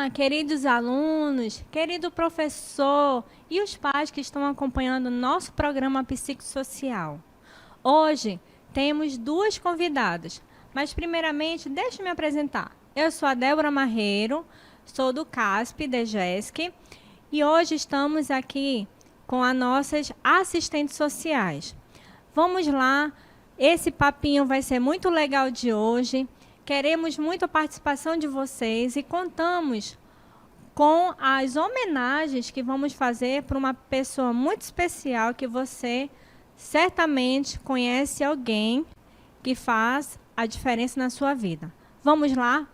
queridos alunos, querido professor e os pais que estão acompanhando o nosso programa psicossocial. Hoje temos duas convidadas, mas primeiramente deixe-me apresentar. Eu sou a Débora Marreiro, sou do CASP, DGESC, e hoje estamos aqui com as nossas assistentes sociais. Vamos lá, esse papinho vai ser muito legal de hoje. Queremos muito a participação de vocês e contamos com as homenagens que vamos fazer para uma pessoa muito especial que você certamente conhece alguém que faz a diferença na sua vida. Vamos lá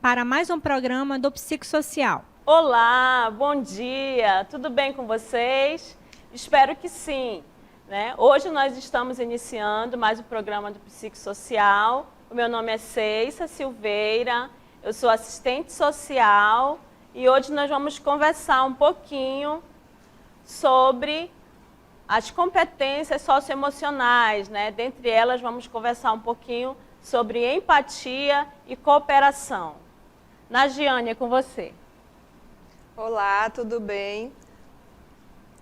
para mais um programa do Psicossocial. Olá, bom dia, tudo bem com vocês? Espero que sim. Hoje nós estamos iniciando mais um programa do Psicossocial. O meu nome é Ceissa Silveira, eu sou assistente social e hoje nós vamos conversar um pouquinho sobre as competências socioemocionais, Dentre elas, vamos conversar um pouquinho sobre empatia e cooperação. Nagiane, é com você. Olá, tudo bem?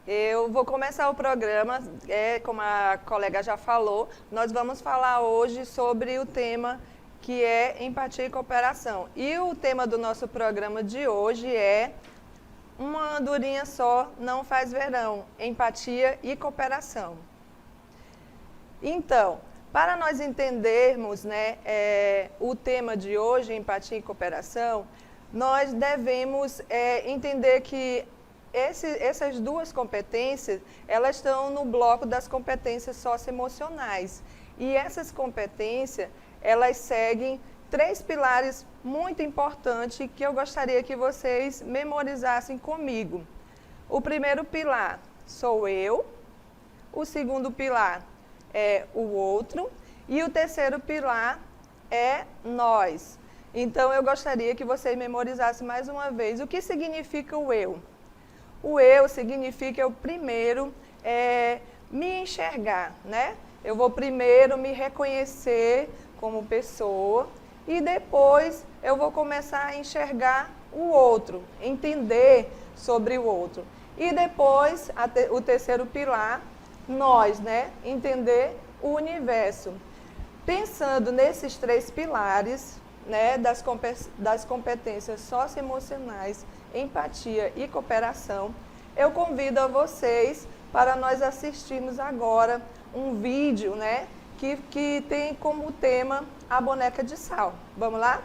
Eu vou começar o programa, como a colega já falou, nós vamos falar hoje sobre o tema que é empatia e cooperação. E o tema do nosso programa de hoje é uma andorinha só não faz verão, empatia e cooperação. Então, para nós entendermos o tema de hoje, empatia e cooperação, nós devemos entender que essas duas competências, elas estão no bloco das competências socioemocionais. E essas competências, elas seguem 3 pilares muito importantes que eu gostaria que vocês memorizassem comigo. O primeiro pilar sou eu, o segundo pilar é o outro e o terceiro pilar é nós. Então, eu gostaria que vocês memorizassem mais uma vez o que significa o eu. O eu significa eu primeiro me enxergar, Eu vou primeiro me reconhecer como pessoa e depois eu vou começar a enxergar o outro, entender sobre o outro. E depois, o terceiro pilar, nós, Entender o universo. Pensando nesses 3 pilares, das competências socioemocionais, empatia e cooperação, eu convido a vocês para nós assistirmos agora um vídeo, que tem como tema a boneca de sal. Vamos lá?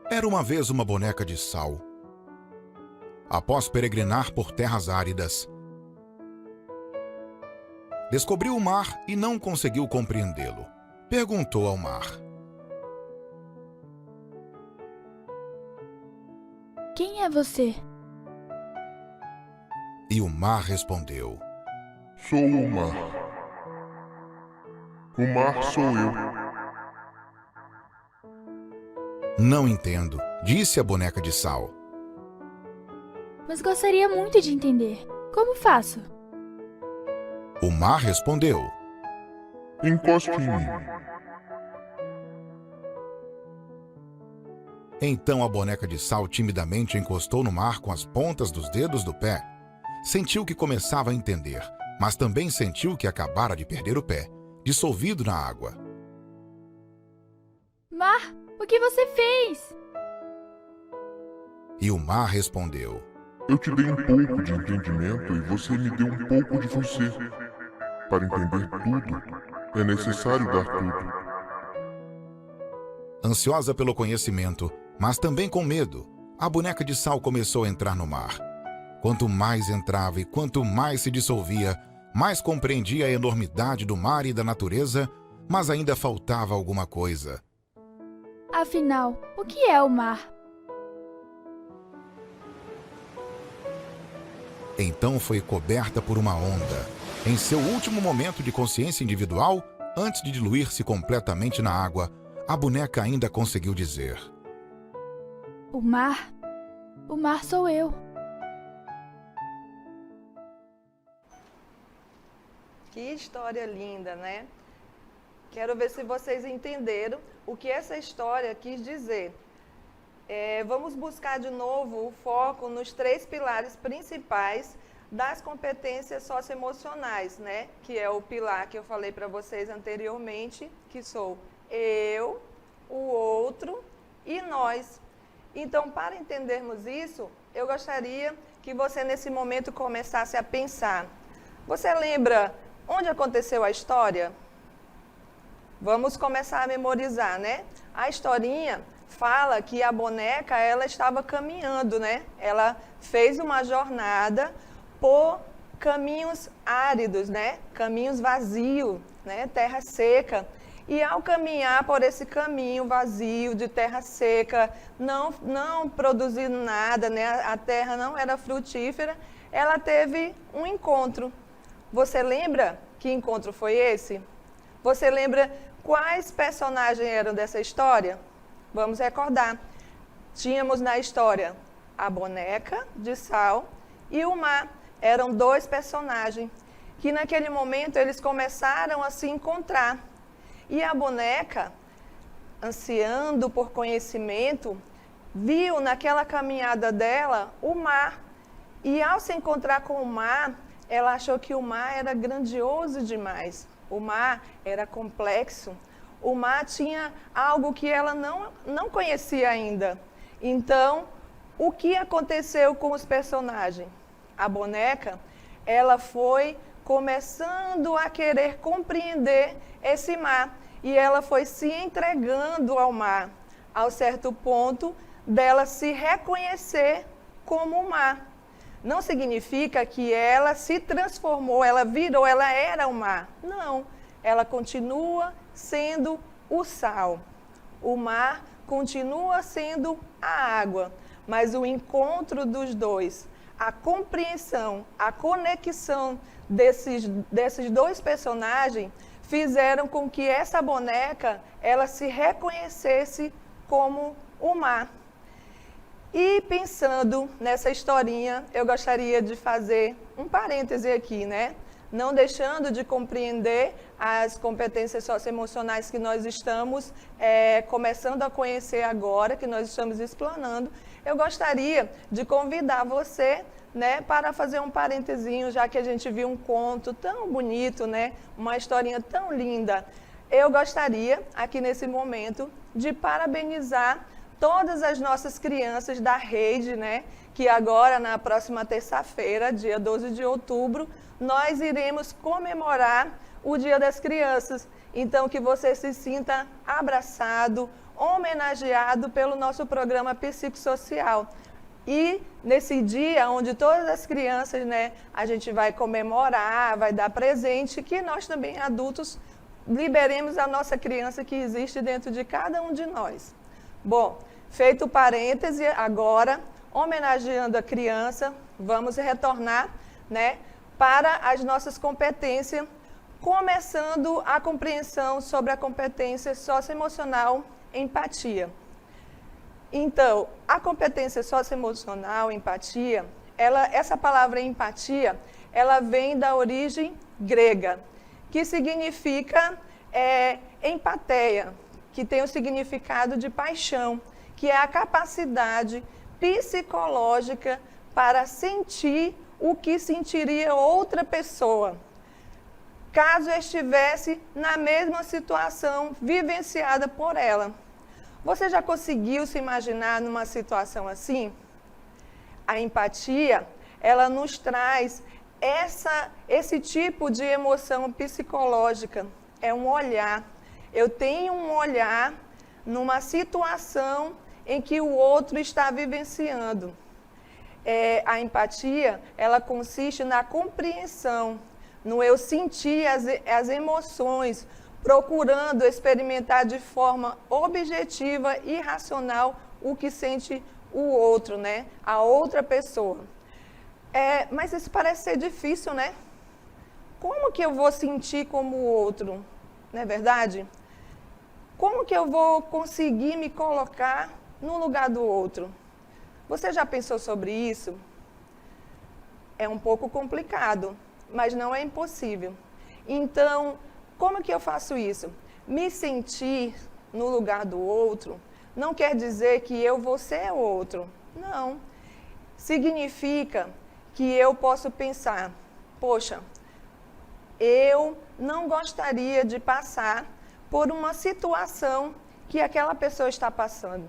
Era uma vez uma boneca de sal. Após peregrinar por terras áridas, descobriu o mar e não conseguiu compreendê-lo. Perguntou ao mar: "Quem é você?" E o mar respondeu: Sou o mar. O mar sou eu. Não entendo, disse a boneca de sal. "Mas gostaria muito de entender. Como faço?" O mar respondeu: Encoste em mim. Então a boneca de sal timidamente encostou no mar com as pontas dos dedos do pé. Sentiu que começava a entender, mas também sentiu que acabara de perder o pé, dissolvido na água. "Mar, o que você fez?" E o mar respondeu: Eu te dei um pouco de entendimento e você me deu um pouco de você. Para entender tudo, é necessário dar tudo. Ansiosa pelo conhecimento, mas também com medo, a boneca de sal começou a entrar no mar. Quanto mais entrava e quanto mais se dissolvia, mais compreendia a enormidade do mar e da natureza, mas ainda faltava alguma coisa. "Afinal, o que é o mar?" Então foi coberta por uma onda. Em seu último momento de consciência individual, antes de diluir-se completamente na água, a boneca ainda conseguiu dizer: O mar sou eu." Que história linda, Quero ver se vocês entenderam o que essa história quis dizer. Vamos buscar de novo o foco nos 3 pilares principais das competências socioemocionais, né? Que é o pilar que eu falei para vocês anteriormente, que sou eu, o outro e nós. Então, para entendermos isso, eu gostaria que você, nesse momento, começasse a pensar. Você lembra onde aconteceu a história? Vamos começar a memorizar, né? A historinha fala que a boneca, ela estava caminhando, né? Ela fez uma jornada por caminhos áridos, né? Caminhos vazios, né? Terra seca. E ao caminhar por esse caminho vazio de terra seca, não produzindo nada, né? A terra não era frutífera, ela teve um encontro. Você lembra que encontro foi esse? Você lembra quais personagens eram dessa história? Vamos recordar. Tínhamos na história a boneca de sal e o mar. Eram 2 personagens que naquele momento eles começaram a se encontrar. E a boneca, ansiando por conhecimento, viu naquela caminhada dela o mar. E ao se encontrar com o mar, ela achou que o mar era grandioso demais. O mar era complexo. O mar tinha algo que ela não conhecia ainda. Então, o que aconteceu com os personagens? A boneca, ela foi começando a querer compreender esse mar. E ela foi se entregando ao mar, ao certo ponto dela se reconhecer como o mar. Não significa que ela se transformou, ela virou, ela era o mar. Não, ela continua sendo o sal. O mar continua sendo a água, mas o encontro dos dois, a compreensão, a conexão desses 2 personagens fizeram com que essa boneca, ela se reconhecesse como o mar. E pensando nessa historinha, eu gostaria de fazer um parêntese aqui, né? Não deixando de compreender as competências socioemocionais que nós estamos começando a conhecer agora, que nós estamos explanando, eu gostaria de convidar você, né, para fazer um parentezinho, já que a gente viu um conto tão bonito, né, uma historinha tão linda. Eu gostaria, aqui nesse momento, de parabenizar todas as nossas crianças da rede, né, que agora, na próxima terça-feira, dia 12 de outubro, nós iremos comemorar o Dia das Crianças. Então, que você se sinta abraçado, homenageado pelo nosso programa psicossocial. E nesse dia, onde todas as crianças, né, a gente vai comemorar, vai dar presente, que nós também, adultos, liberemos a nossa criança que existe dentro de cada um de nós. Bom, feito o parêntese, agora, homenageando a criança, vamos retornar, né, para as nossas competências, começando a compreensão sobre a competência socioemocional, empatia. Então, a competência socioemocional, empatia, essa palavra empatia, ela vem da origem grega, que significa empateia, que tem o significado de paixão, que é a capacidade psicológica para sentir o que sentiria outra pessoa, caso estivesse na mesma situação vivenciada por ela. Você já conseguiu se imaginar numa situação assim? A empatia, ela nos traz esse tipo de emoção psicológica. É um olhar. Eu tenho um olhar numa situação em que o outro está vivenciando. A empatia, ela consiste na compreensão, no eu sentir as emoções, procurando experimentar de forma objetiva e racional o que sente o outro, né? A outra pessoa. Mas isso parece ser difícil, né? Como que eu vou sentir como o outro? Não é verdade? Como que eu vou conseguir me colocar no lugar do outro? Você já pensou sobre isso? É um pouco complicado, mas não é impossível. Então, como que eu faço isso? Me sentir no lugar do outro, não quer dizer que eu vou ser o outro. Não. Significa que eu posso pensar, poxa, eu não gostaria de passar por uma situação que aquela pessoa está passando.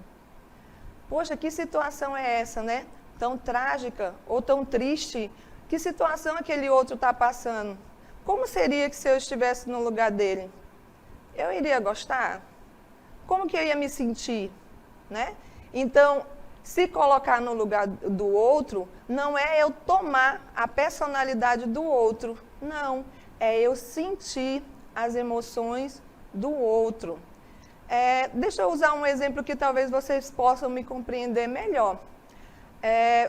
Poxa, que situação é essa, né? Tão trágica ou tão triste. Que situação aquele outro está passando? Como seria que se eu estivesse no lugar dele? Eu iria gostar? Como que eu ia me sentir, né? Então, se colocar no lugar do outro, não é eu tomar a personalidade do outro, não. É eu sentir as emoções do outro. Deixa eu usar um exemplo que talvez vocês possam me compreender melhor.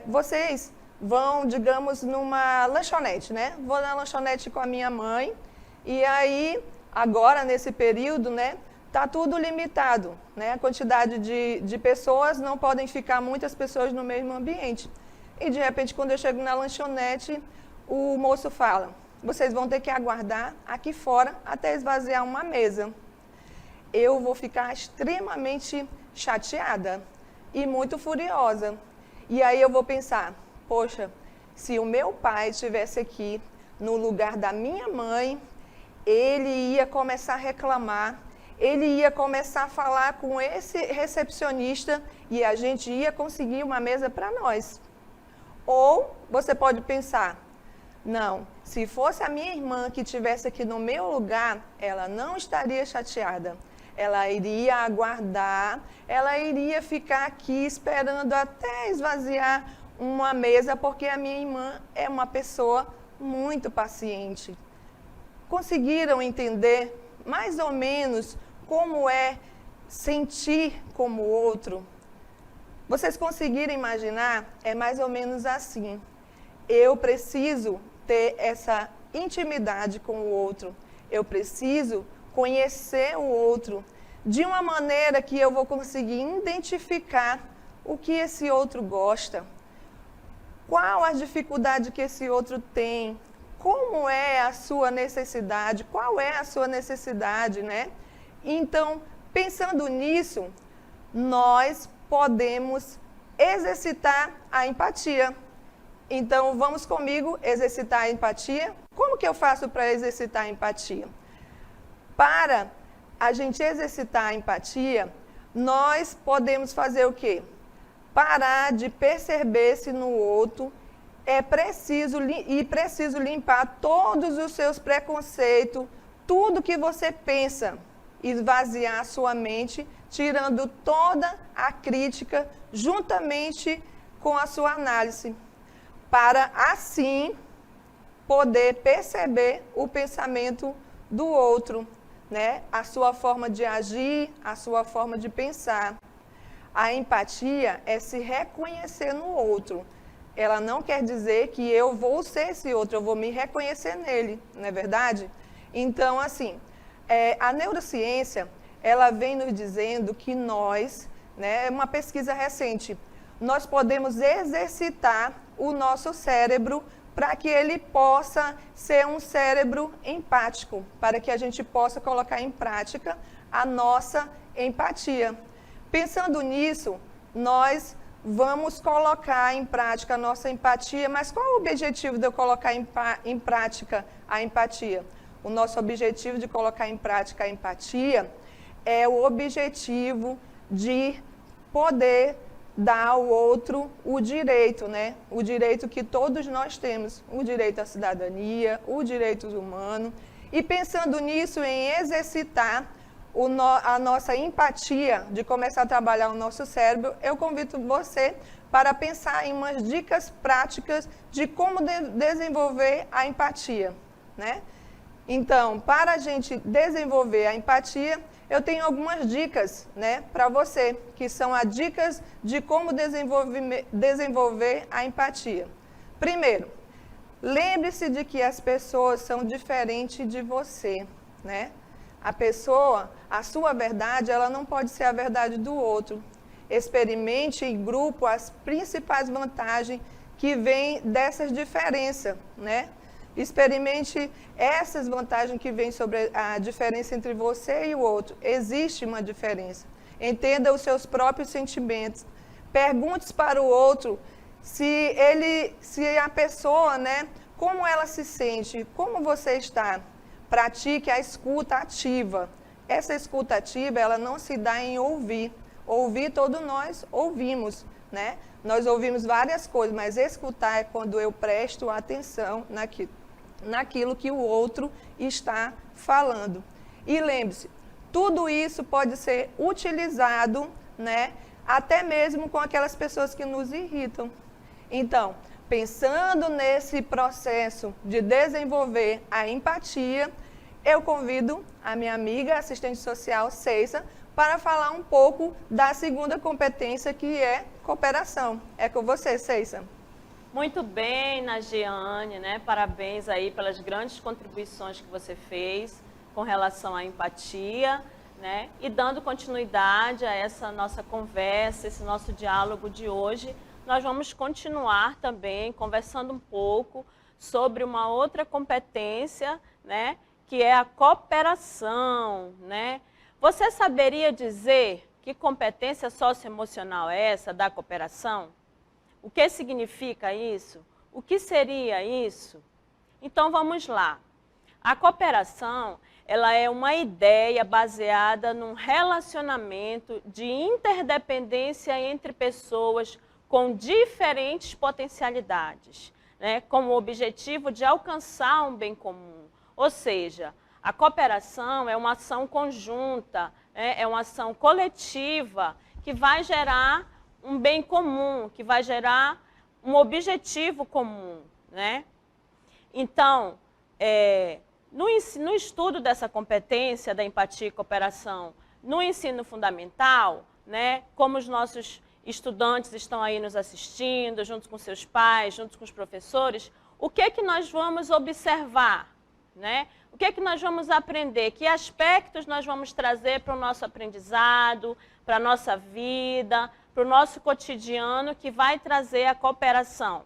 Vocês vão, digamos, numa lanchonete, né? Vou na lanchonete com a minha mãe e aí, agora, nesse período, né? Está tudo limitado, né? A quantidade de pessoas, não podem ficar muitas pessoas no mesmo ambiente. E, de repente, quando eu chego na lanchonete, o moço fala, vocês vão ter que aguardar aqui fora até esvaziar uma mesa. Eu vou ficar extremamente chateada e muito furiosa. E aí eu vou pensar, poxa, se o meu pai estivesse aqui no lugar da minha mãe, ele ia começar a reclamar, ele ia começar a falar com esse recepcionista e a gente ia conseguir uma mesa para nós. Ou você pode pensar, não, se fosse a minha irmã que estivesse aqui no meu lugar, ela não estaria chateada. Ela iria aguardar, ela iria ficar aqui esperando até esvaziar uma mesa, porque a minha irmã é uma pessoa muito paciente. Conseguiram entender mais ou menos como é sentir como o outro? Vocês conseguiram imaginar? É mais ou menos assim. Eu preciso ter essa intimidade com o outro. Eu preciso conhecer o outro de uma maneira que eu vou conseguir identificar o que esse outro gosta, qual a dificuldade que esse outro tem, como é a sua necessidade, qual é a sua necessidade, né? Então, pensando nisso, nós podemos exercitar a empatia. Então, vamos comigo exercitar a empatia? Como que eu faço para exercitar a empatia? Para a gente exercitar a empatia, nós podemos fazer o quê? Parar de perceber-se no outro, preciso limpar todos os seus preconceitos, tudo que você pensa, esvaziar a sua mente, tirando toda a crítica juntamente com a sua análise, para assim poder perceber o pensamento do outro, né? A sua forma de agir, a sua forma de pensar. A empatia é se reconhecer no outro. Ela não quer dizer que eu vou ser esse outro, eu vou me reconhecer nele, não é verdade? Então, assim, a neurociência, ela vem nos dizendo que nós, né, é uma pesquisa recente, nós podemos exercitar o nosso cérebro para que ele possa ser um cérebro empático, para que a gente possa colocar em prática a nossa empatia. Pensando nisso, nós vamos colocar em prática a nossa empatia, mas qual é o objetivo de eu colocar em prática a empatia? O nosso objetivo de colocar em prática a empatia é o objetivo de poder dar ao outro o direito, né? O direito que todos nós temos, o direito à cidadania, o direito humano. E pensando nisso, em exercitar a nossa empatia, de começar a trabalhar o nosso cérebro, eu convido você para pensar em umas dicas práticas de como desenvolver a empatia, né? Então, para a gente desenvolver a empatia, eu tenho algumas dicas, né, para você, que são as dicas de como desenvolver a empatia. Primeiro, lembre-se de que as pessoas são diferentes de você, né? A pessoa, a sua verdade, ela não pode ser a verdade do outro. Experimente em grupo as principais vantagens que vêm dessas diferenças, né? Experimente essas vantagens que vêm sobre a diferença entre você e o outro. Existe uma diferença. Entenda os seus próprios sentimentos. Pergunte para o outro se a pessoa, né, como ela se sente, como você está. Pratique a escuta ativa. Essa escuta ativa, ela não se dá em ouvir. Ouvir, todos nós ouvimos, né? Nós ouvimos várias coisas, mas escutar é quando eu presto atenção naquilo que o outro está falando. E lembre-se, tudo isso pode ser utilizado, né, até mesmo com aquelas pessoas que nos irritam. Então, pensando nesse processo de desenvolver a empatia, eu convido a minha amiga assistente social, Ceissa, para falar um pouco da segunda competência, que é cooperação. É com você, Ceissa. Muito bem, Nagiane, né? Parabéns aí pelas grandes contribuições que você fez com relação à empatia, né? E dando continuidade a essa nossa conversa, esse nosso diálogo de hoje, nós vamos continuar também conversando um pouco sobre uma outra competência, né? Que é a cooperação, né? Você saberia dizer que competência socioemocional é essa da cooperação? O que significa isso? O que seria isso? Então vamos lá. A cooperação, ela é uma ideia baseada num relacionamento de interdependência entre pessoas com diferentes potencialidades, né, com o objetivo de alcançar um bem comum. Ou seja, a cooperação é uma ação conjunta, né, é uma ação coletiva que vai gerar um bem comum, que vai gerar um objetivo comum, né? Então, no estudo dessa competência da empatia e cooperação no ensino fundamental, né, como os nossos estudantes estão aí nos assistindo, junto com seus pais, junto com os professores, o que é que nós vamos observar, né? O que é que nós vamos aprender? Que aspectos nós vamos trazer para o nosso aprendizado, para a nossa vida, para o nosso cotidiano, que vai trazer a cooperação?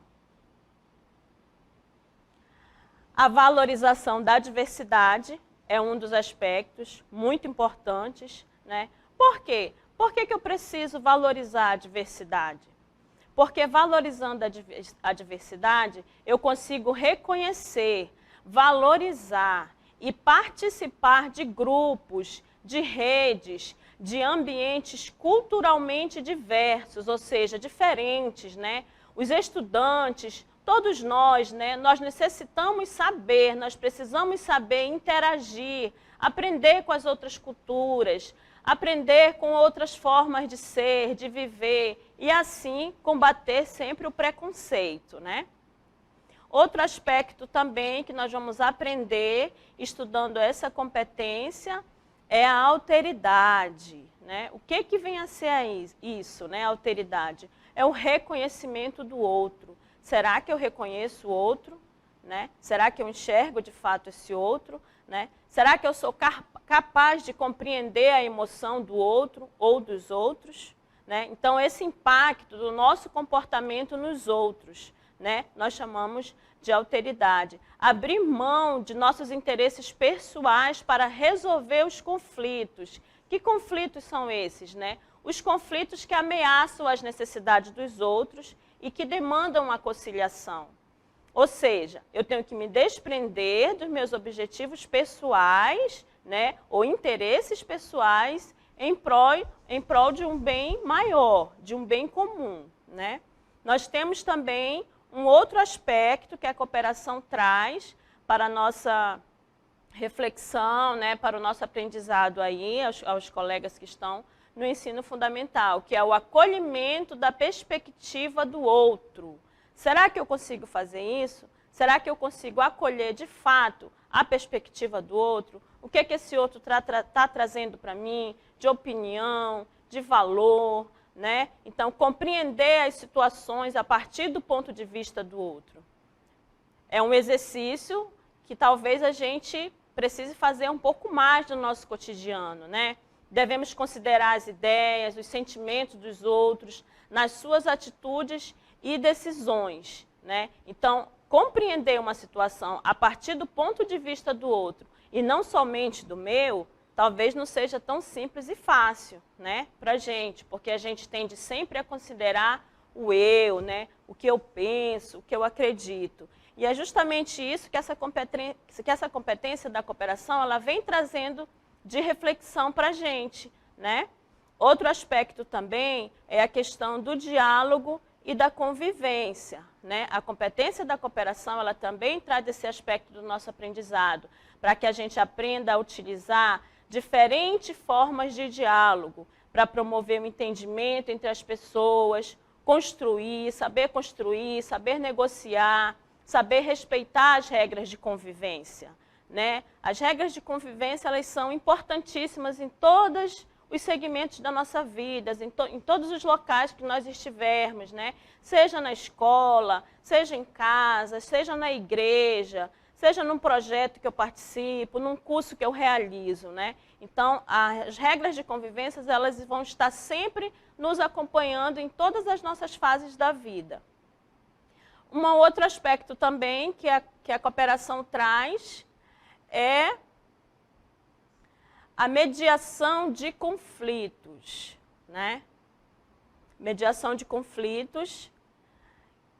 A valorização da diversidade é um dos aspectos muito importantes, né? Por quê? Por que eu preciso valorizar a diversidade? Porque valorizando a diversidade, eu consigo reconhecer, valorizar e participar de grupos, de redes, de ambientes culturalmente diversos, ou seja, diferentes, né? Os estudantes, todos nós, né? Nós necessitamos saber, nós precisamos saber interagir, aprender com as outras culturas, aprender com outras formas de ser, de viver, e assim combater sempre o preconceito, né? Outro aspecto também que nós vamos aprender estudando essa competência é a alteridade, né? O que vem a ser isso, né? A alteridade é o reconhecimento do outro. Será que eu reconheço o outro, né? Será que eu enxergo de fato esse outro, né? Será que eu sou capaz de compreender a emoção do outro ou dos outros, né? Então, esse impacto do nosso comportamento nos outros, né, nós chamamos de alteridade. Abrir mão de nossos interesses pessoais para resolver os conflitos. Que conflitos são esses, né? Os conflitos que ameaçam as necessidades dos outros e que demandam a conciliação. Ou seja, eu tenho que me desprender dos meus objetivos pessoais, né, ou interesses pessoais em prol de um bem maior, de um bem comum, né? Nós temos também um outro aspecto que a cooperação traz para a nossa reflexão, né, para o nosso aprendizado aí, aos colegas que estão no ensino fundamental, que é o acolhimento da perspectiva do outro. Será que eu consigo fazer isso? Será que eu consigo acolher de fato a perspectiva do outro? O que esse outro está trazendo para mim de opinião, de valor, né? Então, compreender as situações a partir do ponto de vista do outro. É um exercício que talvez a gente precise fazer um pouco mais no nosso cotidiano, né? Devemos considerar as ideias, os sentimentos dos outros, nas suas atitudes e decisões, né? Então, compreender uma situação a partir do ponto de vista do outro e não somente do meu, talvez não seja tão simples e fácil, né, para a gente, porque a gente tende sempre a considerar o eu, né, o que eu penso, o que eu acredito. E é justamente isso que essa competência da cooperação ela vem trazendo de reflexão para a gente, né? Outro aspecto também é a questão do diálogo e da convivência, né? A competência da cooperação ela também traz esse aspecto do nosso aprendizado, para que a gente aprenda a utilizar diferentes formas de diálogo para promover o entendimento entre as pessoas, construir, saber negociar, saber respeitar as regras de convivência, né? As regras de convivência elas são importantíssimas em todos os segmentos da nossa vida, em todos os locais que nós estivermos, né? Seja na escola, seja em casa, seja na igreja, seja num projeto que eu participo, num curso que eu realizo, né? Então, as regras de convivência elas vão estar sempre nos acompanhando em todas as nossas fases da vida. Um outro aspecto também que a cooperação traz é a mediação de conflitos, né? Mediação de conflitos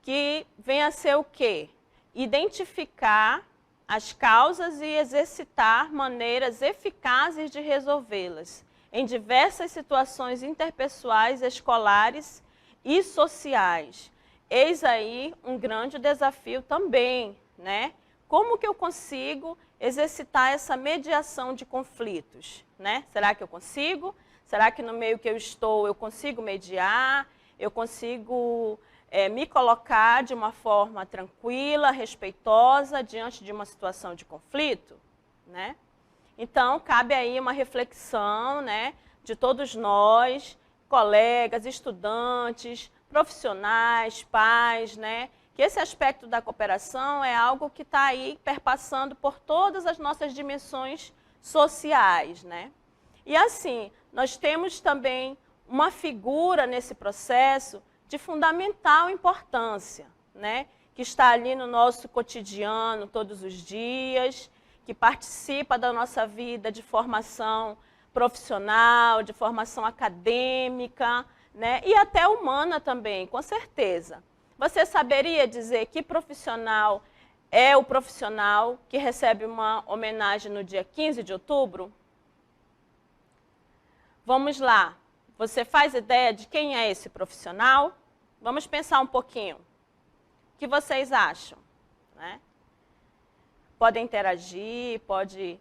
que vem a ser o quê? Identificar as causas e exercitar maneiras eficazes de resolvê-las em diversas situações interpessoais, escolares e sociais. Eis aí um grande desafio também, né? Como que eu consigo exercitar essa mediação de conflitos, né? Será que eu consigo? Será que no meio que eu estou eu consigo mediar? Eu consigo me colocar de uma forma tranquila, respeitosa, diante de uma situação de conflito, né? Então, cabe aí uma reflexão, né, de todos nós, colegas, estudantes, profissionais, pais, né, que esse aspecto da cooperação é algo que está aí perpassando por todas as nossas dimensões sociais, né? E assim, nós temos também uma figura nesse processo de fundamental importância, né? Que está ali no nosso cotidiano todos os dias, que participa da nossa vida de formação profissional, de formação acadêmica, né? E até humana também, com certeza. Você saberia dizer que profissional é o profissional que recebe uma homenagem no dia 15 de outubro? Vamos lá. Você faz ideia de quem é esse profissional? Vamos pensar um pouquinho. O que vocês acham, né? Podem interagir, pode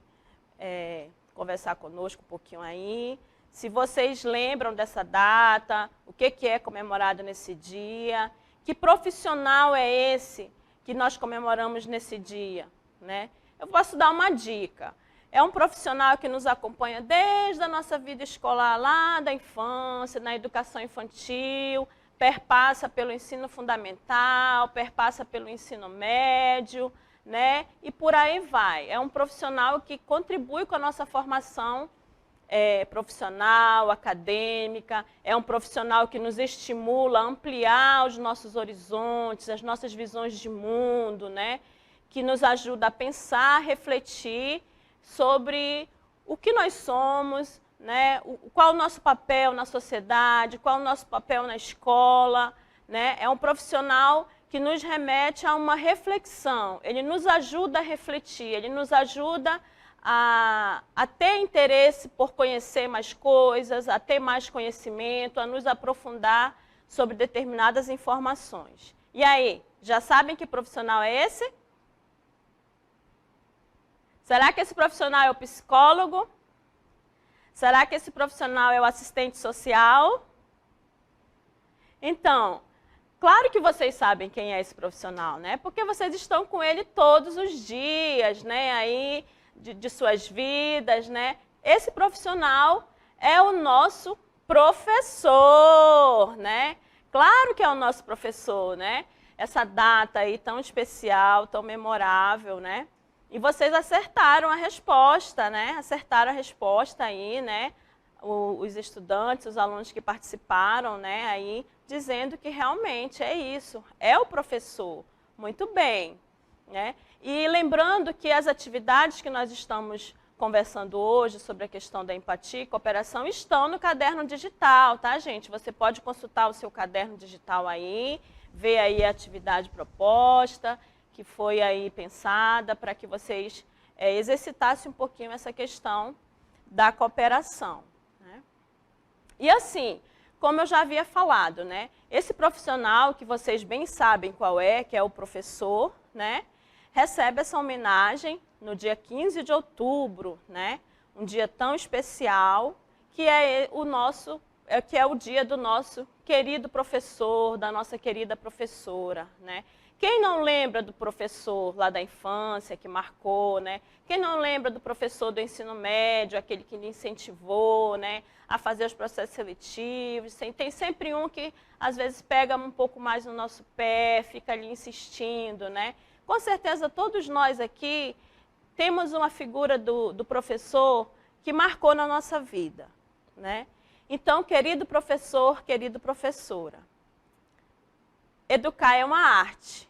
conversar conosco um pouquinho aí. Se vocês lembram dessa data, o que é comemorado nesse dia, que profissional é esse que nós comemoramos nesse dia, né? Eu posso dar uma dica. É um profissional que nos acompanha desde a nossa vida escolar, lá da infância, na educação infantil, perpassa pelo ensino fundamental, perpassa pelo ensino médio, né? E por aí vai. É um profissional que contribui com a nossa formação profissional, acadêmica, é um profissional que nos estimula a ampliar os nossos horizontes, as nossas visões de mundo, né? Que nos ajuda a pensar, refletir sobre o que nós somos, né? Qual o nosso papel na sociedade, qual o nosso papel na escola, né? É um profissional que nos remete a uma reflexão, ele nos ajuda a refletir, ele nos ajuda a ter interesse por conhecer mais coisas, a ter mais conhecimento, a nos aprofundar sobre determinadas informações. E aí, já sabem que profissional é esse? Será que esse profissional é o psicólogo? Será que esse profissional é o assistente social? Então, claro que vocês sabem quem é esse profissional, né? Porque vocês estão com ele todos os dias, né? Aí, de suas vidas, né? Esse profissional é o nosso professor, né? Claro que é o nosso professor, né? Essa data aí tão especial, tão memorável, né? E vocês acertaram a resposta, né? Acertaram a resposta aí, né? Os estudantes, os alunos que participaram, né? Aí, dizendo que realmente é isso, é o professor. Muito bem, né? E lembrando que as atividades que nós estamos conversando hoje sobre a questão da empatia e cooperação estão no caderno digital, tá, gente? Você pode consultar o seu caderno digital aí, ver aí a atividade proposta, que foi aí pensada para que vocês exercitassem um pouquinho essa questão da cooperação, né? E assim, como eu já havia falado, né? Esse profissional que vocês bem sabem qual é, que é o professor, né? Recebe essa homenagem no dia 15 de outubro, né? Um dia tão especial, que é o dia do nosso querido professor, da nossa querida professora, né? Quem não lembra do professor lá da infância, que marcou, né? Quem não lembra do professor do ensino médio, aquele que lhe incentivou, né, a fazer os processos seletivos? Tem sempre um que, às vezes, pega um pouco mais no nosso pé, fica ali insistindo, né? Com certeza, todos nós aqui temos uma figura do professor que marcou na nossa vida, né? Então, querido professor, querida professora, educar é uma arte,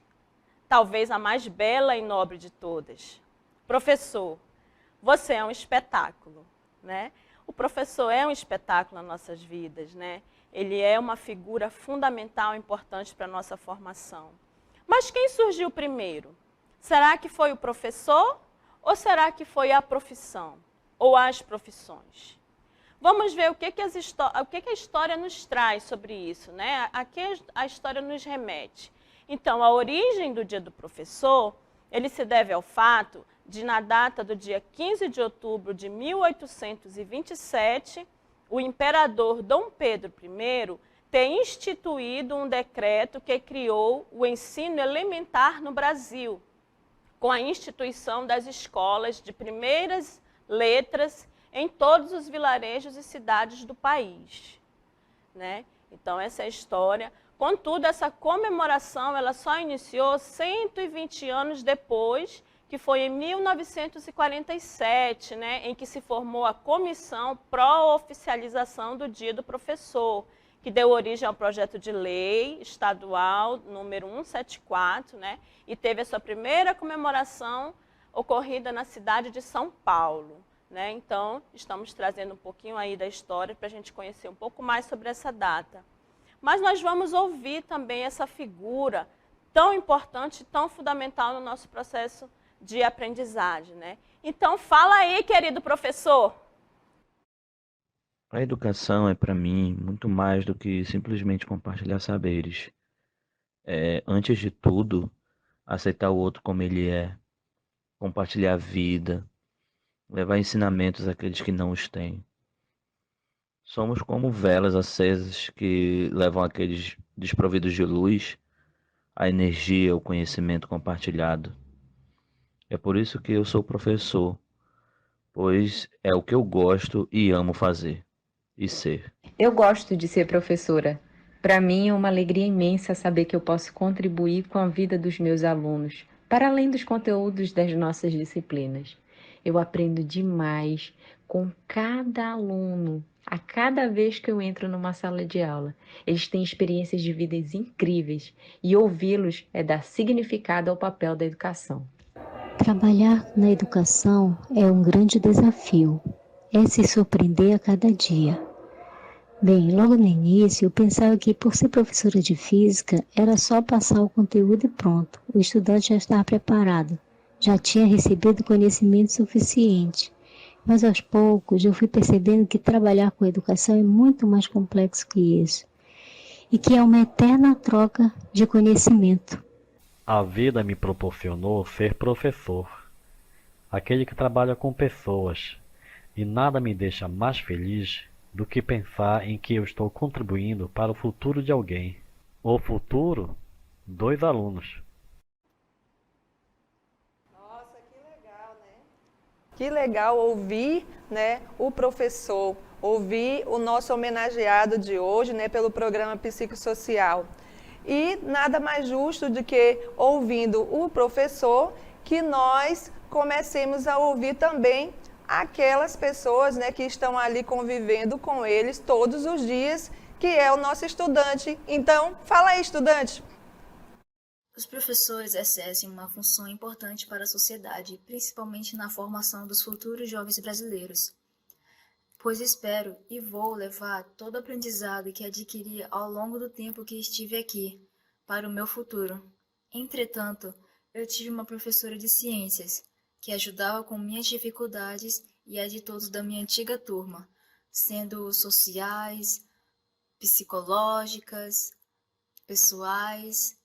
talvez a mais bela e nobre de todas. Professor, você é um espetáculo, né? O professor é um espetáculo nas nossas vidas, né? Ele é uma figura fundamental e importante para a nossa formação. Mas quem surgiu primeiro? Será que foi o professor ou será que foi a profissão ou as profissões? Vamos ver o que a história nos traz sobre isso, né? A que a história nos remete. Então, a origem do Dia do Professor, ele se deve ao fato de, na data do dia 15 de outubro de 1827, o imperador Dom Pedro I ter instituído um decreto que criou o ensino elementar no Brasil, com a instituição das escolas de primeiras letras em todos os vilarejos e cidades do país, né? Então, essa é a história. Contudo, essa comemoração ela só iniciou 120 anos depois, que foi em 1947, né, em que se formou a Comissão Pró-Oficialização do Dia do Professor, que deu origem ao projeto de lei estadual número 174, né, e teve a sua primeira comemoração ocorrida na cidade de São Paulo, né? Então, estamos trazendo um pouquinho aí da história para a gente conhecer um pouco mais sobre essa data. Mas nós vamos ouvir também essa figura tão importante, tão fundamental no nosso processo de aprendizagem, né? Então, fala aí, querido professor. A educação é, para mim, muito mais do que simplesmente compartilhar saberes. Antes de tudo, aceitar o outro como ele é, compartilhar a vida, levar ensinamentos àqueles que não os têm. Somos como velas acesas que levam aqueles desprovidos de luz a energia, o conhecimento compartilhado. É por isso que eu sou professor, pois é o que eu gosto e amo fazer e ser. Eu gosto de ser professora. Para mim é uma alegria imensa saber que eu posso contribuir com a vida dos meus alunos, para além dos conteúdos das nossas disciplinas. Eu aprendo demais com cada aluno, a cada vez que eu entro numa sala de aula. Eles têm experiências de vidas incríveis e ouvi-los é dar significado ao papel da educação. Trabalhar na educação é um grande desafio, é se surpreender a cada dia. Bem, logo no início eu pensava que por ser professora de física era só passar o conteúdo e pronto, o estudante já estava preparado, já tinha recebido conhecimento suficiente. Mas aos poucos eu fui percebendo que trabalhar com educação é muito mais complexo que isso, e que é uma eterna troca de conhecimento. A vida me proporcionou ser professor, aquele que trabalha com pessoas, e nada me deixa mais feliz do que pensar em que eu estou contribuindo para o futuro de alguém. O futuro dos alunos. Nossa, que legal, né? Que legal ouvir, né, o professor, ouvir o nosso homenageado de hoje, né, pelo programa psicossocial. E nada mais justo do que, ouvindo o professor, que nós comecemos a ouvir também aquelas pessoas, né, que estão ali convivendo com eles todos os dias, que é o nosso estudante. Então, fala aí, estudante. Os professores exercem uma função importante para a sociedade, principalmente na formação dos futuros jovens brasileiros, pois espero e vou levar todo o aprendizado que adquiri ao longo do tempo que estive aqui para o meu futuro. Entretanto, eu tive uma professora de ciências que ajudava com minhas dificuldades e a de todos da minha antiga turma, sendo sociais, psicológicas, pessoais.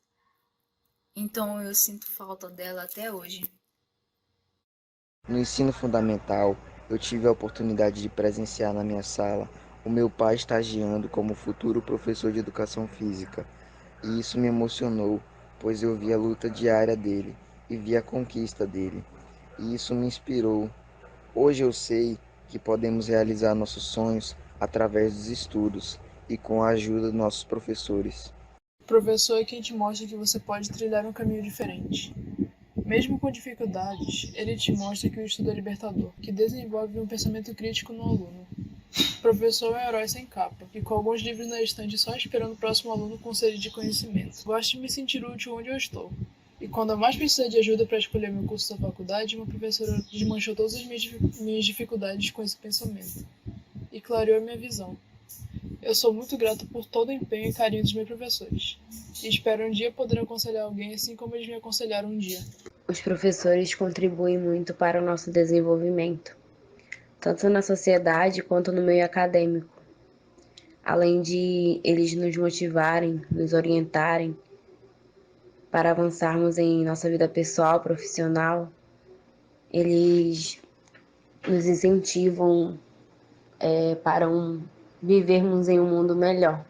Então eu sinto falta dela até hoje. No ensino fundamental, eu tive a oportunidade de presenciar na minha sala o meu pai estagiando como futuro professor de educação física. E isso me emocionou, pois eu vi a luta diária dele e vi a conquista dele. E isso me inspirou. Hoje eu sei que podemos realizar nossos sonhos através dos estudos e com a ajuda dos nossos professores. O professor é quem te mostra que você pode trilhar um caminho diferente. Mesmo com dificuldades, ele te mostra que o estudo é libertador, que desenvolve um pensamento crítico no aluno. O professor é um herói sem capa, e com alguns livros na estante só esperando o próximo aluno com sede de conhecimento. Gosto de me sentir útil onde eu estou. E quando eu mais precisei de ajuda para escolher meu curso da faculdade, uma professora desmanchou todas as minhas dificuldades com esse pensamento e clareou a minha visão. Eu sou muito grato por todo o empenho e carinho dos meus professores. E espero um dia poder aconselhar alguém assim como eles me aconselharam um dia. Os professores contribuem muito para o nosso desenvolvimento, tanto na sociedade quanto no meio acadêmico. Além de eles nos motivarem, nos orientarem para avançarmos em nossa vida pessoal, profissional, eles nos incentivam para vivermos em um mundo melhor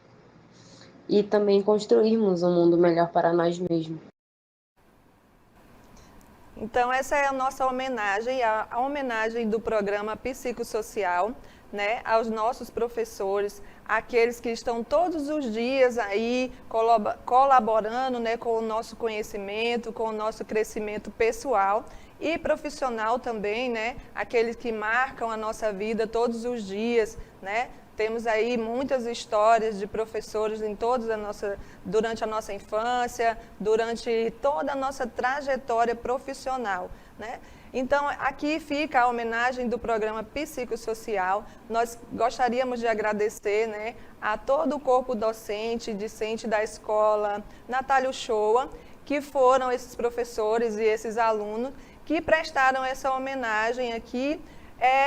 e também construirmos um mundo melhor para nós mesmos. Então, essa é a nossa homenagem, a homenagem do programa Psicossocial, né, aos nossos professores, aqueles que estão todos os dias aí colaborando, né, com o nosso conhecimento, com o nosso crescimento pessoal e profissional também, né, aqueles que marcam a nossa vida todos os dias, né. Temos aí muitas histórias de professores durante a nossa infância, durante toda a nossa trajetória profissional, né? Então, aqui fica a homenagem do programa Psicossocial. Nós gostaríamos de agradecer, né, a todo o corpo docente, discente da escola Natália Uchoa, que foram esses professores e esses alunos que prestaram essa homenagem aqui,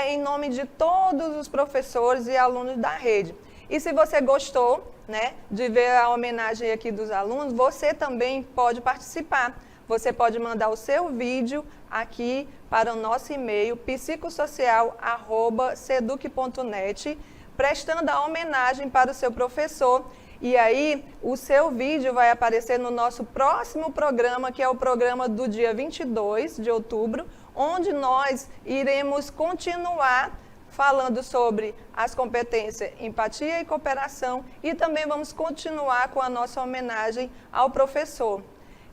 em nome de todos os professores e alunos da rede. E se você gostou, né, de ver a homenagem aqui dos alunos, você também pode participar. Você pode mandar o seu vídeo aqui para o nosso e-mail psicossocial@seduc.net, prestando a homenagem para o seu professor. E aí, o seu vídeo vai aparecer no nosso próximo programa, que é o programa do dia 22 de outubro, onde nós iremos continuar falando sobre as competências empatia e cooperação e também vamos continuar com a nossa homenagem ao professor.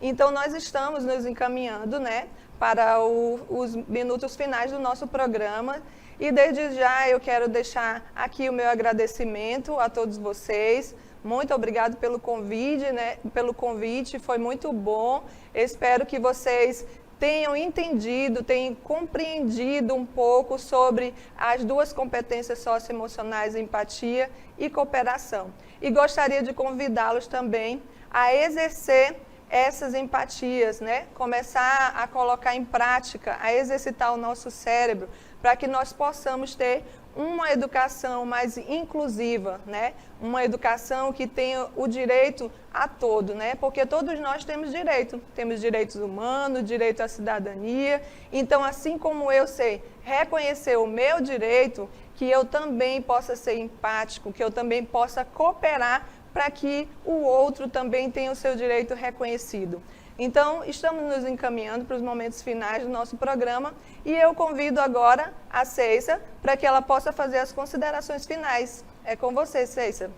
Então, nós estamos nos encaminhando, né, para os minutos finais do nosso programa e desde já eu quero deixar aqui o meu agradecimento a todos vocês. Muito obrigado pelo convite, foi muito bom. Espero que vocês tenham entendido, tenham compreendido um pouco sobre as duas competências socioemocionais, empatia e cooperação. E gostaria de convidá-los também a exercer essas empatias, né? Começar a colocar em prática, a exercitar o nosso cérebro, para que nós possamos ter uma educação mais inclusiva, né? Uma educação que tenha o direito a todo, né? Porque todos nós temos direitos humanos, direito à cidadania. Então, assim como eu sei reconhecer o meu direito, que eu também possa ser empático, que eu também possa cooperar para que o outro também tenha o seu direito reconhecido. Então, estamos nos encaminhando para os momentos finais do nosso programa e eu convido agora a Ceissa para que ela possa fazer as considerações finais. É com você, Ceissa.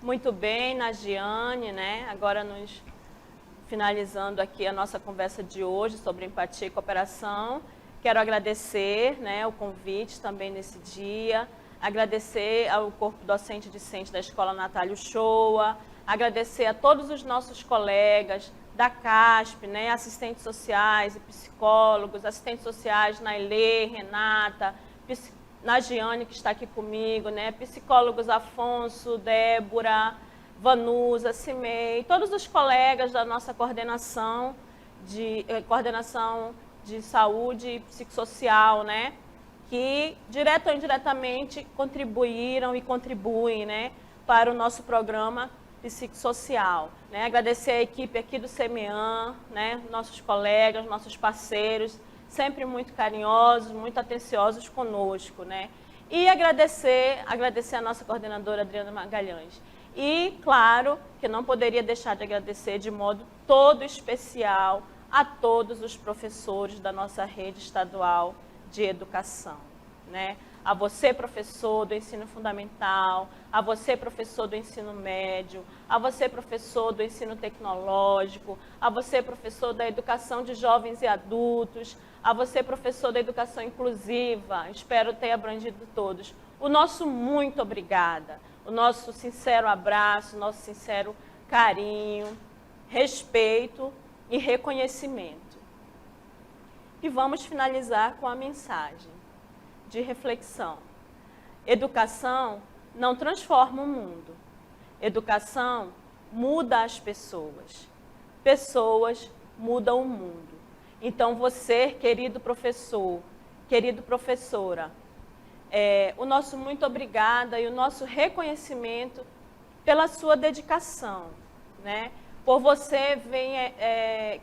Muito bem, Nagiane, né? Agora nos finalizando aqui a nossa conversa de hoje sobre empatia e cooperação. Quero agradecer, né, o convite também nesse dia, agradecer ao corpo docente e discente da Escola Natália Uchoa, agradecer a todos os nossos colegas, da CASP, né, assistentes sociais e psicólogos, assistentes sociais Nailê, Renata, Nagiane, que está aqui comigo, né, psicólogos Afonso, Débora, Vanusa, Cimei, todos os colegas da nossa coordenação de saúde e psicossocial, né, que direto ou indiretamente contribuíram e contribuem, né, para o nosso programa psicossocial. Né? Agradecer a equipe aqui do CEMEAN, né, nossos colegas, nossos parceiros, sempre muito carinhosos, muito atenciosos conosco. Né? E agradecer a nossa coordenadora Adriana Magalhães. E, claro, que não poderia deixar de agradecer de modo todo especial a todos os professores da nossa rede estadual de educação. Né? A você, professor do ensino fundamental, a você, professor do ensino médio, a você, professor do ensino tecnológico, a você, professor da educação de jovens e adultos, a você, professor da educação inclusiva, espero ter abrangido todos. O nosso muito obrigada, o nosso sincero abraço, o nosso sincero carinho, respeito e reconhecimento. E vamos finalizar com a mensagem de reflexão. Educação não transforma o mundo. Educação muda as pessoas. Pessoas mudam o mundo. Então você, querido professor, querida professora, o nosso muito obrigada e o nosso reconhecimento pela sua dedicação, né? Por você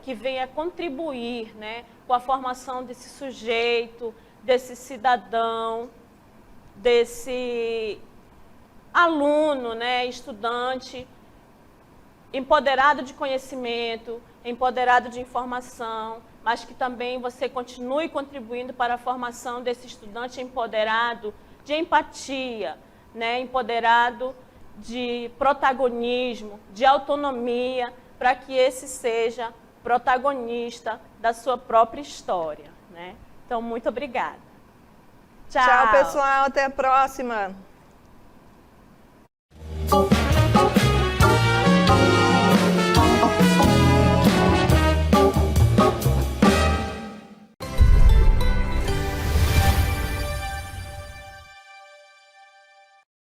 que venha contribuir, né, com a formação desse sujeito, desse cidadão, desse aluno, né, estudante, empoderado de conhecimento, empoderado de informação, mas que também você continue contribuindo para a formação desse estudante empoderado de empatia, né, empoderado de protagonismo, de autonomia, para que esse seja protagonista da sua própria história, né? Então, muito obrigada. Tchau. Tchau, pessoal. Até a próxima.